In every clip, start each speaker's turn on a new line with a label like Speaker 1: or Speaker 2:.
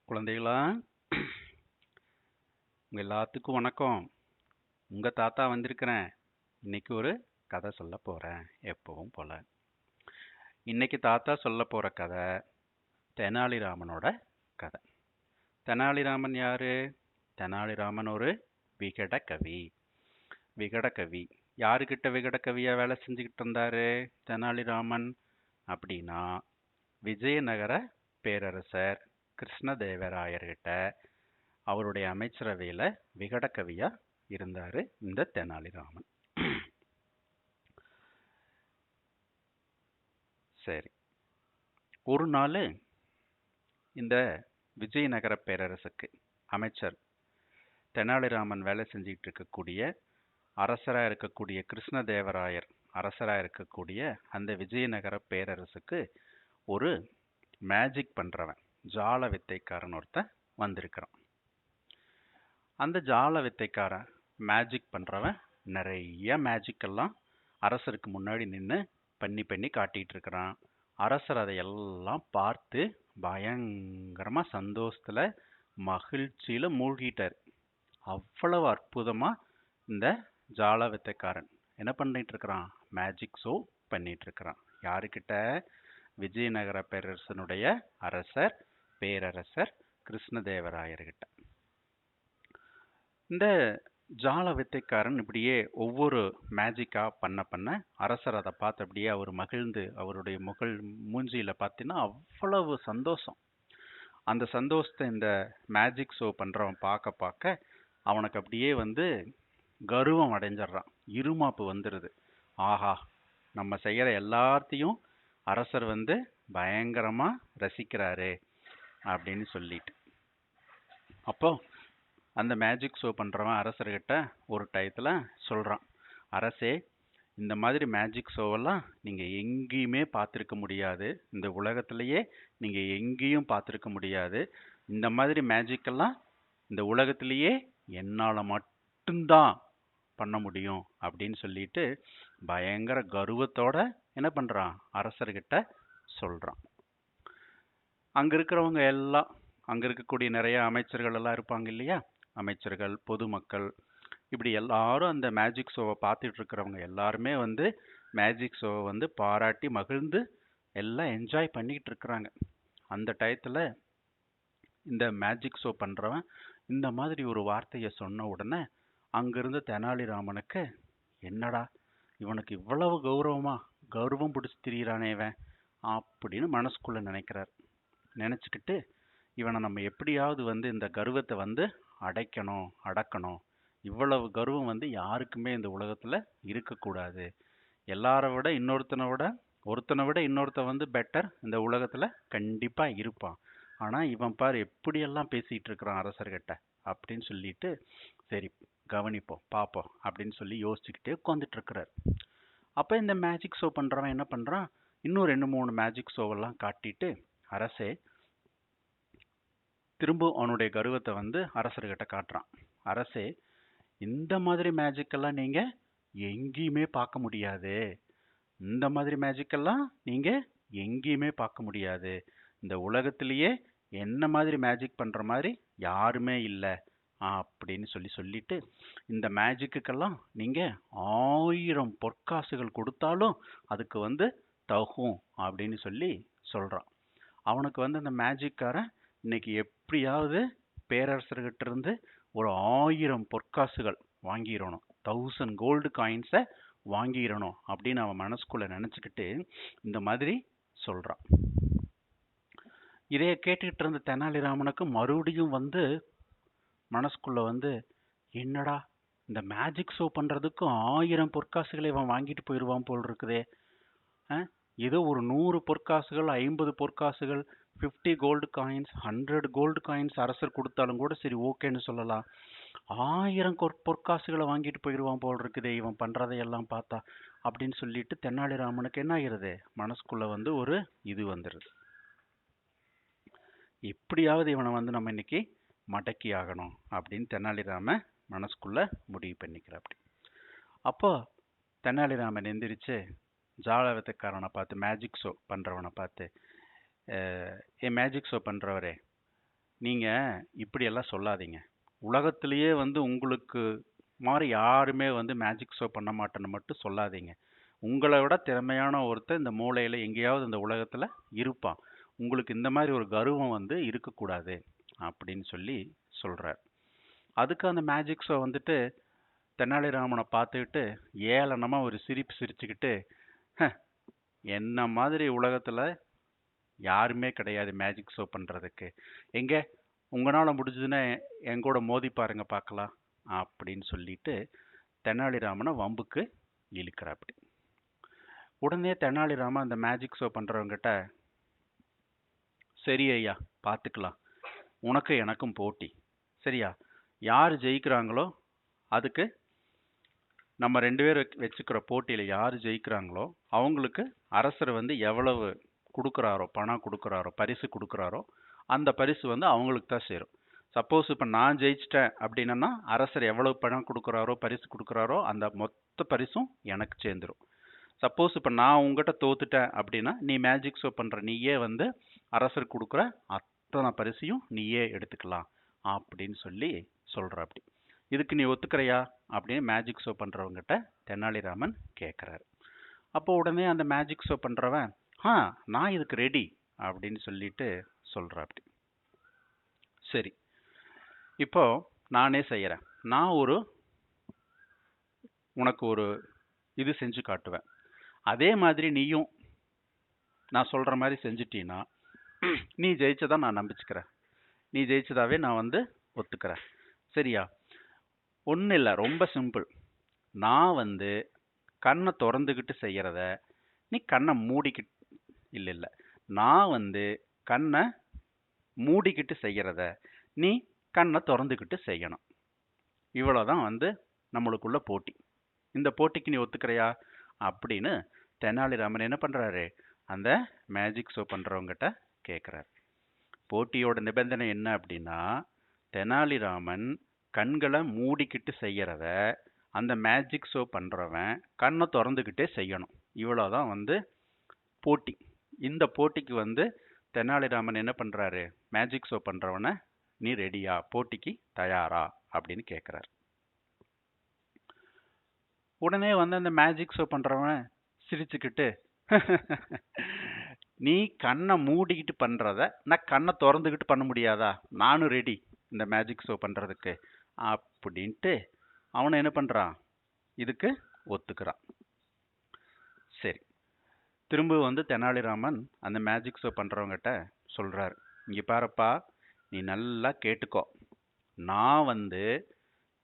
Speaker 1: குழந்தைகளா, உங்க எல்லாத்துக்கும் வணக்கம். உங்க தாத்தா வந்திருக்கிறேன். இன்னைக்கு ஒரு கதை சொல்ல போறேன், எப்பவும் போல. இன்னைக்கு தாத்தா சொல்ல போற கதை தெனாலிராமனோட கதை. தெனாலிராமன் யாரு? தெனாலிராமன் ஒரு விகடகவி. விகடகவி யாருக்கிட்ட விகடகவியா வேலை செஞ்சுக்கிட்டு இருந்தாரு தெனாலிராமன் அப்படின்னா, விஜயநகர பேரரசர் கிருஷ்ணதேவராயர்கிட்ட அவருடைய அமைச்சரவையில விகடகவியா இருந்தாரு இந்த தெனாலிராமன். சரி, ஒரு நாள் இந்த விஜயநகர பேரரசுக்கு அமைச்சர் தெனாலிராமன் வேலை செஞ்சுட்டு இருக்கக்கூடிய அரசரா இருக்கக்கூடிய கிருஷ்ணதேவராயர் அரசரா இருக்கக்கூடிய அந்த விஜயநகர பேரரசுக்கு ஒரு மேஜிக் பண்றவன், ஜால வித்தைக்காரன் ஒருத்தன் வந்திருக்கிறான். அந்த ஜால வித்தைக்காரன் மேஜிக் பண்றவன் நிறைய மேஜிக் எல்லாம் அரசருக்கு முன்னாடி நின்று பண்ணி பண்ணி காட்டிட்டு இருக்கிறான். அரசர் அதையெல்லாம் பார்த்து பயங்கரமா சந்தோஷத்துல மகிழ்ச்சியில மூழ்கிட்டார். அவ்வளவு அற்புதமா இந்த ஜால வித்தைக்காரன் என்ன பண்ணிட்டு இருக்கிறான்? மேஜிக் ஷோ பண்ணிட்டு இருக்கிறான். யாருக்கிட்ட? விஜயநகர பேரரசனுடைய பேரரசர் கிருஷ்ணதேவராயர்கிட்ட. இந்த ஜால வித்தைக்காரன் இப்படியே ஒவ்வொரு மேஜிக்கா பண்ண பண்ண அரசர் அதை பார்த்து அப்படியே அவர் மகிழ்ந்து, அவருடைய மூஞ்சியில பார்த்தீங்கன்னா அவ்வளவு சந்தோஷம். அந்த சந்தோஷத்தை இந்த மேஜிக் ஷோ பண்றவன் பார்க்க பார்க்க அவனுக்கு அப்படியே கர்வம் அடைஞ்சிடுறான். இருமாப்பு வந்துடுது. ஆஹா, நம்ம செய்யற எல்லாத்தையும் அரசர் பயங்கரமா ரசிக்கிறாரு அப்படின்னு சொல்லிட்டு. அப்போ அந்த மேஜிக் ஷோ பண்றவன் அரசர்கிட்ட ஒரு டயத்துல சொல்றான், அரசே, இந்த மாதிரி மேஜிக் ஷோவெல்லாம் நீங்க எங்கேயுமே பார்த்துருக்க முடியாது. இந்த உலகத்திலேயே நீங்க எங்கேயும் பார்த்துருக்க முடியாது. இந்த மாதிரி மேஜிக் எல்லாம் இந்த உலகத்திலேயே என்னால மட்டும்தான் பண்ண முடியும் அப்படின்னு சொல்லிட்டு பயங்கர கர்வத்தோட என்ன பண்றான்? அரசர்கிட்ட சொல்றான். அங்க இருக்கிறவங்க எல்லாம், அங்க இருக்கக்கூடிய நிறைய அமைச்சர்கள் எல்லாம் இருப்பாங்க இல்லையா? அமைச்சர்கள், பொதுமக்கள், இப்படி எல்லாரும் அந்த மேஜிக் ஷோவை பார்த்துட்டு இருக்கிறவங்க எல்லாருமே மேஜிக் ஷோவை பாராட்டி மகிழ்ந்து எல்லாம் என்ஜாய் பண்ணிட்டு இருக்கிறாங்க. அந்த டயத்துல இந்த மேஜிக் ஷோ பண்றவன் இந்த மாதிரி ஒரு வார்த்தையை சொன்ன உடனே அங்கிருந்த தெனாலிராமனுக்கு, என்னடா இவனுக்கு இவ்வளவு கௌரவம் பிடிச்சி திரியிறானே இவன் அப்படின்னு மனசுக்குள்ள நினைக்கிறார். நினைச்சுக்கிட்டு இவனை நம்ம எப்படியாவது இந்த கர்வத்தை அடக்கணும். இவ்வளவு கர்வம் யாருக்குமே இந்த உலகத்துல இருக்கக்கூடாது. எல்லாரை விட ஒருத்தனை விட இன்னொருத்தன் பெட்டர் இந்த உலகத்துல கண்டிப்பா இருப்பான். ஆனா இவன் பாரு எப்படியெல்லாம் பேசிட்டு இருக்கிறான் அரசர்கிட்ட அப்படின்னு சொல்லிட்டு, சரி கவனிப்போம் பார்ப்போம் அப்படின்னு சொல்லி யோசிச்சுக்கிட்டே உட்காந்துட்டு இருக்கிறார். அப்ப இந்த மேஜிக் ஷோ பண்றவன் என்ன பண்றான்? இன்னும் 2-3 மேஜிக் ஷோவெல்லாம் காட்டிட்டு, அரசே, திரும்ப அவனுடைய கர்வத்தை அரசர்கிட்ட காட்டுறான். அரசே, இந்த மாதிரி மேஜிக் எல்லாம் நீங்க எங்கேயுமே பார்க்க முடியாது. இந்த மாதிரி மேஜிக் எல்லாம் நீங்க எங்கேயுமே பார்க்க முடியாது. இந்த உலகத்திலேயே என்ன மாதிரி மேஜிக் பண்ற மாதிரி யாருமே இல்லை அப்படின்னு சொல்லிட்டு, இந்த மேஜிக்குக்கெல்லாம் நீங்க 1000 பொற்காசுகள் கொடுத்தாலும் அதுக்கு தகும் அப்படின்னு சொல்றான். அவனுக்கு அந்த மேஜிக்காரன் இன்னைக்கு எப்படியாவது பேரரசர்கிட்ட இருந்து ஒரு 1000 பொற்காசுகள் வாங்கிடணும், 1000 கோல்டு காயின்ஸை வாங்கிடணும் அப்படின்னு அவன் மனசுக்குள்ள நினைச்சுக்கிட்டு இந்த மாதிரி சொல்றான். இதைய கேட்டுக்கிட்டு இருந்த தெனாலிராமனுக்கு மறுபடியும் மனசுக்குள்ள என்னடா இந்த மேஜிக் ஷோ பண்றதுக்கு 1000 பொற்காசுகளை இவன் வாங்கிட்டு போயிடுவான் போல் இருக்குதே. ஏதோ ஒரு 100 பொற்காசுகள், 50 பொற்காசுகள், 50 கோல்டு காயின்ஸ், 100 கோல்டு காயின்ஸ் அரசர் கொடுத்தாலும் கூட சரி ஓகேன்னு சொல்லலாம். 1000 பொற்காசுகளை வாங்கிட்டு போயிடுவான் போல் இருக்குதே இவன் பண்றதையெல்லாம் பார்த்தா அப்படின்னு சொல்லிட்டு தெனாலிராமனுக்கு என்ன ஆகிறது? மனசுக்குள்ள ஒரு இது வந்துடுது. எப்படியாவது இவனை நம்ம இன்னைக்கு மடக்கி ஆகணும் அப்படின்னு தெனாலிராமன் மனசுக்குள்ள முடிவு பண்ணிக்கிறாப்படி. அப்போ தெனாலிராமன் எந்திரிச்சு ஜாலகத்துக்காரனை பார்த்து, மேஜிக் ஷோ பண்றவனை பார்த்து, மேஜிக் ஷோ பண்றவரே, நீங்க இப்படியெல்லாம் சொல்லாதீங்க. உலகத்திலேயே வந்து உங்களுக்கு மாரி யாருமே வந்து மேஜிக் ஷோ பண்ண மாட்டேன்னு மட்டும் சொல்லாதீங்க. உங்கள விட திறமையான ஒருத்தன் இந்த மூலையில எங்கேயாவது இந்த உலகத்துல இருப்பான். உங்களுக்கு இந்த மாதிரி ஒரு கர்வம் வந்து இருக்கக்கூடாது அப்படின்னு சொல்லி சொல்றார். அதுக்கு அந்த மேஜிக் ஷோ வந்துட்டு தெனாலிராமனை பார்த்துக்கிட்டு ஏளனமா ஒரு சிரிப்பு சிரிச்சுக்கிட்டு, "ஹ, என்ன மாதிரி உலகத்துல யாருமே கிடையாது மேஜிக் ஷோ பண்றதுக்கு. எங்க உங்களால முடிஞ்சதுன்னா என் கூட மோதி பாருங்க பார்க்கலாம்" அப்படின்னு சொல்லிட்டு தெனாலிராமனை வம்புக்கு இழுக்கிறாப்படி. உடனே தெனாலிராமன் அந்த மேஜிக் ஷோ பண்றவங்கிட்ட, "சரி ஐயா, பார்த்துக்கலாம். உனக்கு எனக்கும் போட்டி. சரியா? யார் ஜெயிக்கிறாங்களோ அதுக்கு நம்ம 2 பேர் வச்சுக்கிற போட்டியில யார் ஜெயிக்கிறாங்களோ அவங்களுக்கு அரசர் வந்து எவ்வளவு கொடுக்குறாரோ, பணம் கொடுக்குறாரோ, பரிசு கொடுக்குறாரோ அந்த பரிசு வந்து அவங்களுக்கு தான் சேரும். சப்போஸ் இப்போ நான் ஜெயிச்சிட்டேன் அப்படின்னா அரசர் எவ்வளவு பணம் கொடுக்குறாரோ, பரிசு கொடுக்குறாரோ அந்த மொத்த பரிசும் எனக்கு சேர்ந்துரும். சப்போஸ் இப்போ நான் உங்ககிட்ட தோத்துட்டேன் அப்படின்னா நீ மேஜிக் ஷோ பண்ற நீயே வந்து அரசர் கொடுக்குற அத்தனை பரிசையும் நீயே எடுத்துக்கலாம் அப்படின்னு சொல்லி சொல்ற. அப்படி இதுக்கு நீ ஒத்துக்கிறையா அப்படின்னு மேஜிக் ஷோ பண்றவங்கிட்ட தெனாலிராமன் கேட்கிறாரு. அப்போ உடனே அந்த மேஜிக் ஷோ பண்றவன், நான் இதுக்கு ரெடி அப்படின்னு சொல்லிட்டு சொல்ற. அப்படி சரி, இப்போ நானே செய்யறேன். நான் உனக்கு ஒரு இது செஞ்சு காட்டுவேன். அதே மாதிரி நீயும் நான் சொல்ற மாதிரி செஞ்சிட்டீன்னா நீ ஜெயிச்சதா நான் நம்பிச்சுக்கிறேன். நீ ஜெயிச்சதாவே நான் வந்து ஒத்துக்கிறேன். சரியா? ஒன்றும் இல்லை, ரொம்ப சிம்பிள். நான் வந்து கண்ணை திறந்துக்கிட்டு செய்யறத நீ கண்ணை மூடிக்கிட்டு இல்லை, நான் வந்து கண்ணை மூடிக்கிட்டு செய்யறத நீ கண்ணை திறந்துக்கிட்டு செய்யணும். இவ்வளோதான் வந்து நம்மளுக்குள்ள போட்டி. இந்த போட்டிக்கு நீ ஒத்துக்கிறையா அப்படின்னு தெனாலிராமன் என்ன பண்றாரு, அந்த மேஜிக் ஷோ பண்றவங்கிட்ட கேட்கிறாரு. போட்டியோட நிபந்தனை என்ன அப்படின்னா, தெனாலிராமன் கண்களை மூடிக்கிட்டு செய்யறத அந்த மேஜிக் ஷோ பண்றவன் கண்ணை திறந்துக்கிட்டே செய்யணும். இவ்வளோதான் வந்து போட்டி. இந்த போட்டிக்கு வந்து தெனாலிராமன் என்ன பண்றாரு, மேஜிக் ஷோ பண்றவனை நீ ரெடியா, போட்டிக்கு தயாரா அப்படின்னு கேட்கிறாரு. உடனே வந்து அந்த மேஜிக் ஷோ பண்றவன் சிரிச்சுக்கிட்டு, நீ கண்ணை மூடிக்கிட்டு பண்றத நான் கண்ணை திறந்துக்கிட்டு பண்ண முடியாதா, நானும் ரெடி இந்த மேஜிக் ஷோ பண்றதுக்கு அப்படின்ட்டு அவனை என்ன பண்றான், இதுக்கு ஒத்துக்கிறான். சரி, திரும்ப வந்து தெனாலிராமன் அந்த மேஜிக் ஷோ பண்றவங்கிட்ட சொல்றாரு, இங்க பாருப்பா, நீ நல்லா கேட்டுக்கோ. நான் வந்து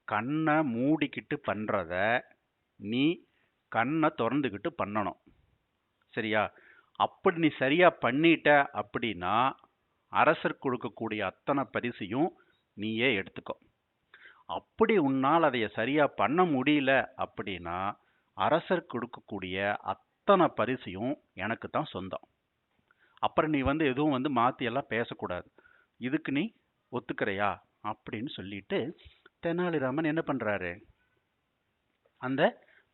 Speaker 1: கண்ணை மூடிக்கிட்டு பண்றத நீ கண்ணை திறந்துக்கிட்டு பண்ணணும். சரியா? அப்படி நீ சரியா பண்ணிட்ட அப்படின்னா அரசர் கொடுக்கக்கூடிய அத்தனை பரிசையும் நீயே எடுத்துக்கோ. அப்படி உன்னால் அதைய சரியா பண்ண முடியல அப்படின்னா அரசர் கொடுக்கக்கூடிய அத்தனை பரிசையும் எனக்கு தான் சொந்தம். அப்புறம் நீ வந்து எதுவும் வந்து மாத்தி எல்லாம் பேசக்கூடாது. இதுக்கு நீ ஒத்துக்கிறையா அப்படின்னு சொல்லிட்டு தெனாலிராமன் என்ன பண்றாரு, அந்த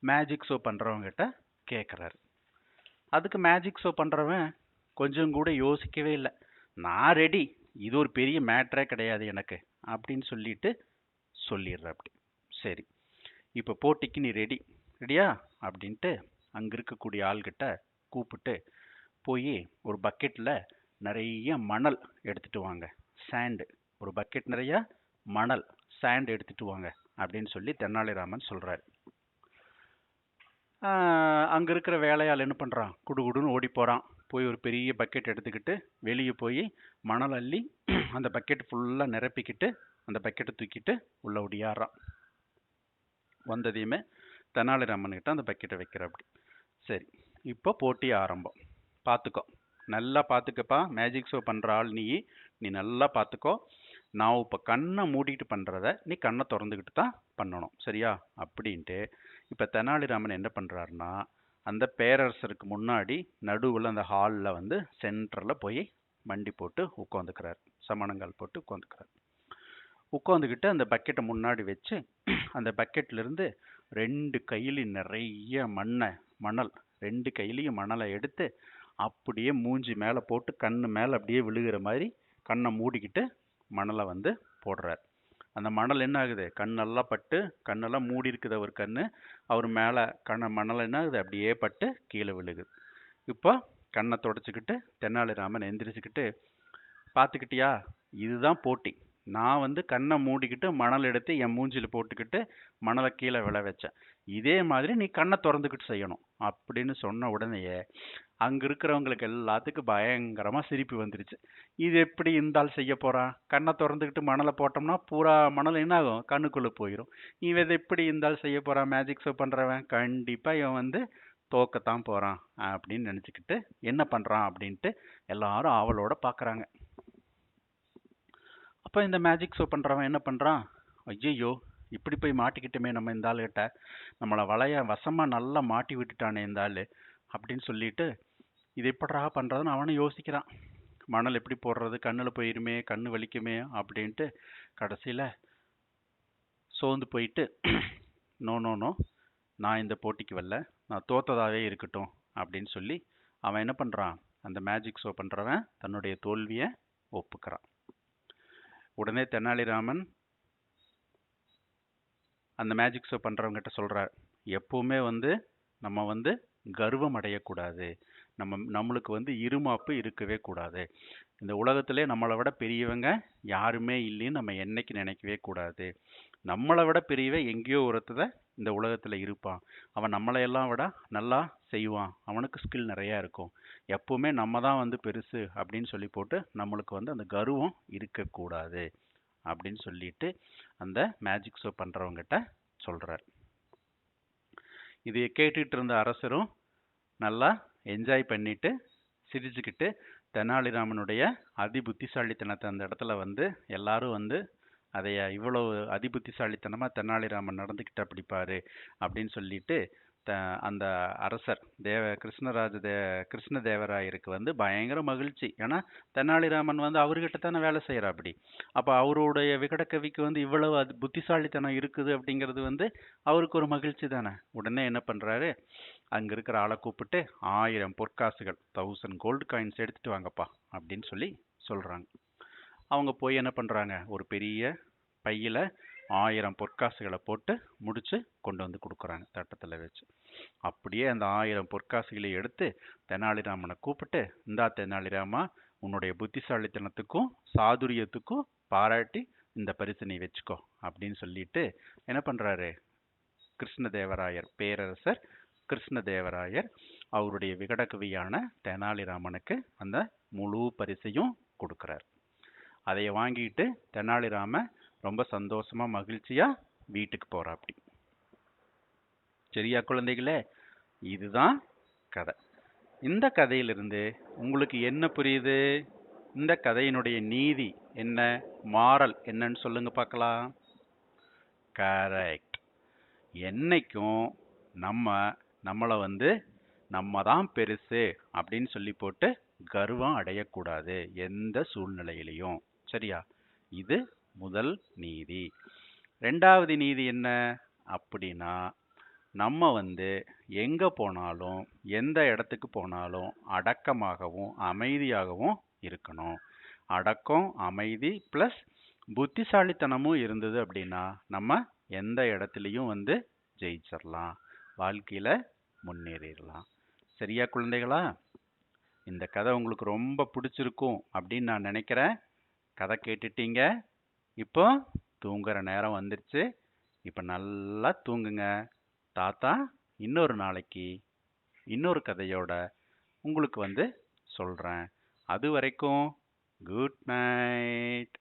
Speaker 1: மேஜிக் ஷோ பண்றவங்க கிட்ட கேட்கிறாரு. அதுக்கு மேஜிக் ஷோ பண்றவன் கொஞ்சம் கூட யோசிக்கவே இல்லை. நான் ரெடி, இது ஒரு பெரிய மேட்டரே கிடையாது எனக்கு அப்படின்னு சொல்லிட்டு சொல்லிடுற. அப்படி சரி, இப்போ போட்டிக்கு நீ ரெடியா அப்படின்ட்டு அங்க இருக்கக்கூடிய ஆள்கிட்ட கூப்பிட்டு போய் ஒரு பக்கெட்ல நிறைய மணல் எடுத்துட்டு வாங்க, சாண்டு, ஒரு பக்கெட் நிறைய மணல் சாண்ட் எடுத்துட்டு வாங்க அப்படின்னு சொல்லி தெனாலிராமன் சொல்றாரு. அங்க இருக்கிற வேலையாள் என்ன பண்றான், குடுகுடுன்னு ஓடி போறான். போய் ஒரு பெரிய பக்கெட் எடுத்துக்கிட்டு வெளியே போய் மணல் அள்ளி அந்த பக்கெட் ஃபுல்லா நிரப்பிக்கிட்டு அந்த பக்கெட்டை தூக்கிட்டு உள்ள ஒடியாடுறான். வந்ததையுமே தெனாலிராமன் கிட்ட அந்த பக்கெட்டை வைக்கிற. அப்படி சரி, இப்போ போட்டி ஆரம்பம். பார்த்துக்கோ, நல்லா பார்த்துக்கப்பா, மேஜிக் ஷோ பண்ற ஆள் நீ நல்லா பார்த்துக்கோ. நான் இப்போ கண்ணை மூடிட்டு பண்றத நீ கண்ணை திறந்துக்கிட்டு தான் பண்ணணும், சரியா அப்படின்ட்டு இப்போ தெனாலிராமன் என்ன பண்றாருன்னா, அந்த பேரரசருக்கு முன்னாடி நடுவில் அந்த ஹாலில் வந்து சென்டரில் போய் மண்டி போட்டு உட்காந்துக்கிறார், சமணங்கால் போட்டு உட்காந்துக்கிறார். உட்காந்துக்கிட்டு அந்த பக்கெட்டை முன்னாடி வச்சு அந்த பக்கெட்ல இருந்து 2 கையிலையும் நிறைய மணல் 2 கையிலையும் மணலை எடுத்து அப்படியே மூஞ்சி மேலே போட்டு கண்ணு மேலே அப்படியே விழுகிற மாதிரி கண்ணை மூடிக்கிட்டு மணலை வந்து போடுறார். அந்த மணல் என்ன ஆகுது, கண்ணெல்லாம் பட்டு கண்ணெல்லாம் மூடி இருக்குது அவர் கண்ணு. அவர் மேலே மணல் என்ன ஆகுது, அப்படியே பட்டு கீழே விழுகுது. இப்போ கண்ணை தொடச்சிக்கிட்டு தெனாலிராமன் எந்திரிச்சுக்கிட்டு, பார்த்துக்கிட்டியா, இதுதான் போட்டி. நான் வந்து கண்ணை மூடிக்கிட்டு மணல் எடுத்து என் மூஞ்சில போட்டுக்கிட்டு மணலை கீழே விழ வச்சேன். இதே மாதிரி நீ கண்ணை திறந்துக்கிட்டு செய்யணும் அப்படின்னு சொன்ன உடனேயே அங்க இருக்கிறவங்களுக்கு எல்லாத்துக்கும் பயங்கரமா சிரிப்பு வந்துருச்சு. இது எப்படி இந்த ஆள் செய்ய போறான், கண்ணை திறந்துக்கிட்டு மணலை போட்டோம்னா பூரா மணல் என்ன ஆகும், கண்ணுக்குள்ள போயிடும். இவன் இதை எப்படி இந்த ஆள் செய்ய போறான், மேஜிக் ஷோ பண்றவன், கண்டிப்பா இவன் வந்து தோக்கத்தான் போறான் அப்படின்னு நினைச்சுக்கிட்டு என்ன பண்றான் அப்படின்ட்டு எல்லாரும் ஆவலோட பாக்குறாங்க. அப்ப இந்த மேஜிக் ஷோ பண்றவன் என்ன பண்றான், ஐயோ இப்படி போய் மாட்டிக்கிட்டுமே நம்ம இந்த ஆளுகிட்ட, நம்மளை வலைய வசமா நல்லா மாட்டி விட்டுட்டானே இந்த ஆளு அப்படின்னு சொல்லிட்டு இது எப்படா பண்றதுன்னு அவனும் யோசிக்கிறான். மணல் எப்படி போடுறது, கண்ணுல போயிருமே, கண்ணு வலிக்குமே அப்படின்ட்டு கடைசியில சோர்ந்து போயிட்டு நோ நோ நோ, நான் இந்த போட்டிக்கு வரல, நான் தோத்ததாவே இருக்கட்டும் அப்படின்னு சொல்லி அவன் என்ன பண்றான், அந்த மேஜிக் ஷோ பண்றவன் தன்னுடைய தோல்வியை ஒப்புக்கிறான். உடனே தெனாலிராமன் அந்த மேஜிக் ஷோ பண்றவங்க கிட்ட சொல்றார், எப்பவுமே வந்து நம்ம வந்து கர்வம் அடையக்கூடாது, நம்மளுக்கு வந்து இருமாப்பு இருக்கவே கூடாது. இந்த உலகத்திலே நம்மளை விட பெரியவங்க யாருமே இல்லைன்னு நம்ம என்னைக்கு நினைக்கவே கூடாது. நம்மளை விட பெரியவன் எங்கேயோ ஒருத்தத இந்த உலகத்துல இருப்பான், அவன் நம்மளையெல்லாம் விட நல்லா செய்வான், அவனுக்கு ஸ்கில் நிறைய இருக்கும். எப்பவுமே நம்ம தான் வந்து பெருசு அப்படின்னு சொல்லி போட்டு நம்மளுக்கு வந்து அந்த கர்வம் இருக்கக்கூடாது அப்படின்னு சொல்லிட்டு அந்த மேஜிக் ஷோ பண்றவங்கிட்ட சொல்றார். இதை கேட்டுட்டு இருந்த அரசரும் நல்லா என்ஜாய் பண்ணிட்டு சிரிச்சுக்கிட்டு தெனாலிராமனுடைய அதிபுத்திசாலித்தனத்தை அந்த இடத்துல வந்து எல்லாரும் வந்து அதைய இவ்வளவு அதிபுத்திசாலித்தனமா தெனாலிராமன் நடந்துக்கிட்ட பிடிப்பாரு அப்படின்னு சொல்லிட்டு அந்த அரசர் கிருஷ்ணதேவராயருக்கு வந்து பயங்கர மகிழ்ச்சி. ஏன்னா தெனாலிராமன் வந்து அவர்கிட்ட தானே வேலை செய்யறா அப்படி. அப்ப அவருடைய விகடகவிக்கு வந்து இவ்வளவு புத்திசாலித்தனம் இருக்குது அப்படிங்கிறது வந்து அவருக்கு ஒரு மகிழ்ச்சி தானே. உடனே என்ன பண்றாரு, அங்க இருக்கிற ஆளை கூப்பிட்டு 1000 பொற்காசுகள் 1000 கோல்டு காயின்ஸ் எடுத்துட்டு வாங்கப்பா அப்படின்னு சொல்லி சொல்றாங்க. அவங்க போய் என்ன பண்றாங்க, ஒரு பெரிய பையில 1000 பொற்காசுகளை போட்டு முடிச்சு கொண்டு வந்து கொடுக்குறாங்க தட்டத்துல வச்சு. அப்படியே அந்த 1000 பொற்காசுகளை எடுத்து தெனாலிராமனை கூப்பிட்டு, இந்தா தெனாலிராமா, உன்னுடைய புத்திசாலித்தனத்துக்கும் சாதுரியத்துக்கும் பாராட்டி இந்த பரிசு நீ வச்சுக்கோ அப்படின்னு சொல்லிட்டு என்ன பண்றாரு, கிருஷ்ணதேவராயர், பேரரசர் கிருஷ்ணதேவராயர் அவருடைய விகடகவியான தெனாலிராமனுக்கு அந்த முழு பரிசையும் கொடுக்கிறார். அதைய வாங்கிட்டு தெனாலிராமன் ரொம்ப சந்தோஷமா மகிழ்ச்சியா வீட்டுக்கு போறாப்படி. சரியா குழந்தைகளே, இதுதான் கதை. இந்த கதையிலிருந்து உங்களுக்கு என்ன புரியுது, இந்த கதையினுடைய நீதி என்ன, மாரல் என்னன்னு சொல்லுங்க பார்க்கலாம். கரெக்ட். என்னைக்கும் நம்மளை வந்து நம்ம தான் பெருசு அப்படின்னு சொல்லி போட்டு கர்வம் அடையக்கூடாது எந்த சூழ்நிலையிலையும். சரியா, இது முதல் நீதி. ரெண்டாவது நீதி என்ன அப்படின்னா, நம்ம வந்து எங்க போனாலும் எந்த இடத்துக்கு போனாலும் அடக்கமாகவும் அமைதியாகவும் இருக்கணும். அடக்கம், அமைதி பிளஸ் புத்திசாலித்தனமும் இருந்தது அப்படின்னா நம்ம எந்த இடத்துலையும் வந்து ஜெயிச்சிடலாம், வாழ்க்கையில முன்னேறிடலாம். சரியா குழந்தைகளா, இந்த கதை உங்களுக்கு ரொம்ப பிடிச்சிருக்கும் அப்படின்னு நான் நினைக்கிறேன். கதை கேட்டுட்டீங்க, இப்போ தூங்குற நேரம் வந்துருச்சு. இப்போ நல்லா தூங்குங்க. தாத்தா இன்னொரு நாளைக்கு இன்னொரு கதையோட உங்களுக்கு வந்து சொல்றேன். அது வரைக்கும் குட் நைட்.